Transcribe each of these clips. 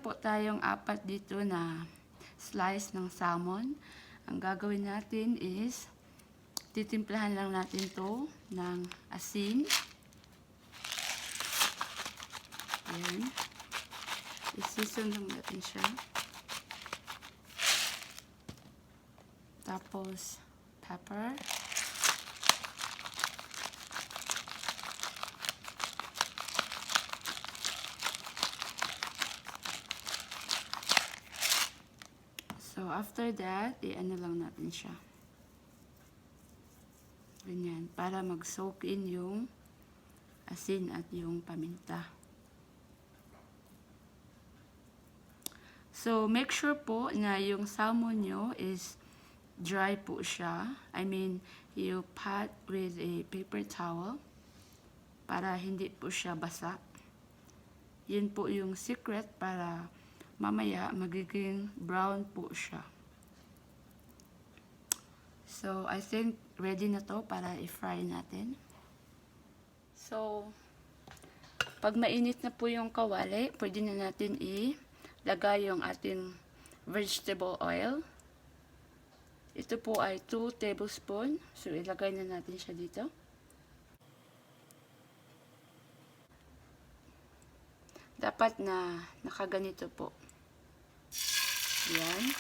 po tayong 4 dito na slice ng salmon. Ang gagawin natin is titimplahan lang natin to ng asin. Ayan. I-season lang natin siya. Tapos pepper. So, after that, i-ano lang natin siya. Ganyan. Para mag-soak in yung asin at yung paminta. So, make sure po na yung salmon nyo is dry po siya. I mean, you pat with a paper towel para hindi po siya basa. Yun po yung secret para mamaya magiging brown po siya. So, I think ready na to para i-fry natin. So, pag mainit na po yung kawali, pwede na natin ilagay yung ating vegetable oil. Ito po ay 2 tablespoon. So, ilagay na natin siya dito. Dapat na nakaganito po. Yan.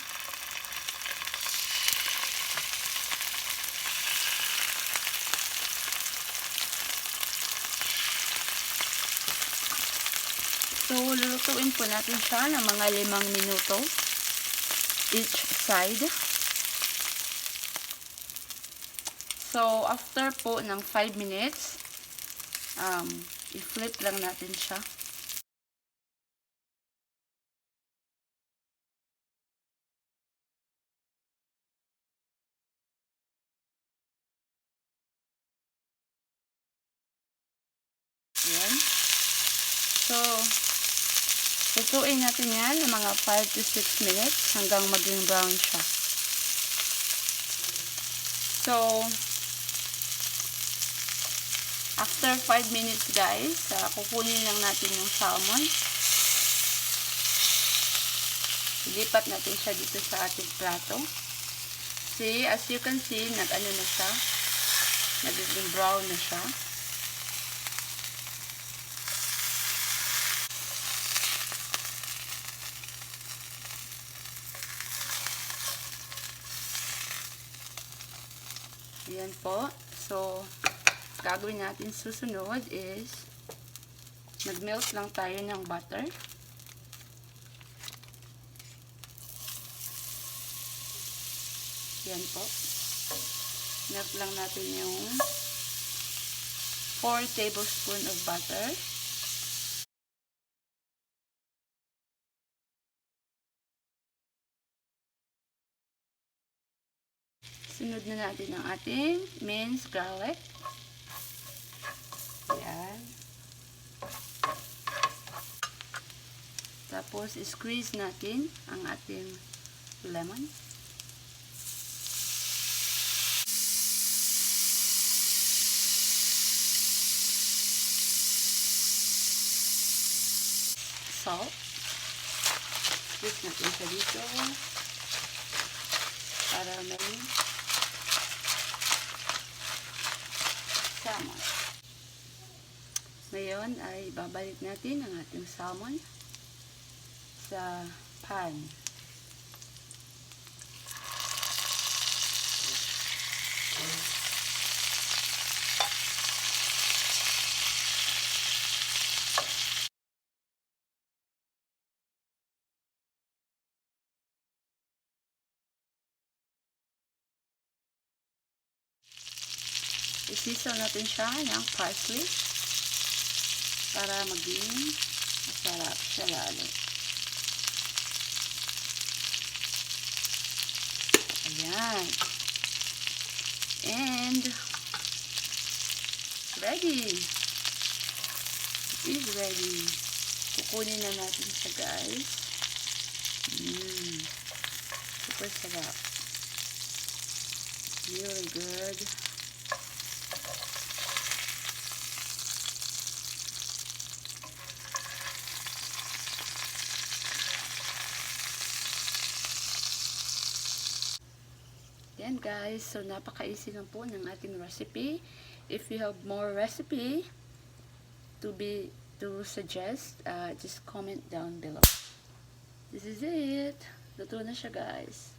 So, lulutuin po natin siya ng mga 5 minuto each side. So, after po ng 5 minutes, i-flip lang natin siya. Ayan. So, lutuin natin yan ng mga 5 to 6 minutes hanggang maging brown siya. So, after 5 minutes guys, kukunin lang natin yung salmon. Ilipat natin siya dito sa ating plato. See, as you can see, nag-ano na siya. Nagiging brown na siya. Ayan po. So, gagawin natin susunod is mag-melt lang tayo ng butter. Ayan po. Melt lang natin yung 4 tablespoon of butter. Sunod na natin ang ating minced garlic. Ayan. Tapos, squeeze natin ang ating lemon. Salt. Squeeze natin siya dito. Para may salmon. Ngayon ay babalik natin ang ating salmon sa pan. Isisaw natin siya ng parsley para maging masarap siya lalo. Ayan. And ready. It is ready. Kukunin na natin siya guys. Super sarap. Really good. Yan guys, so napaka-easy lang po ng ating recipe. If you have more recipe to suggest, just comment down below. This is it. Luto na siya guys.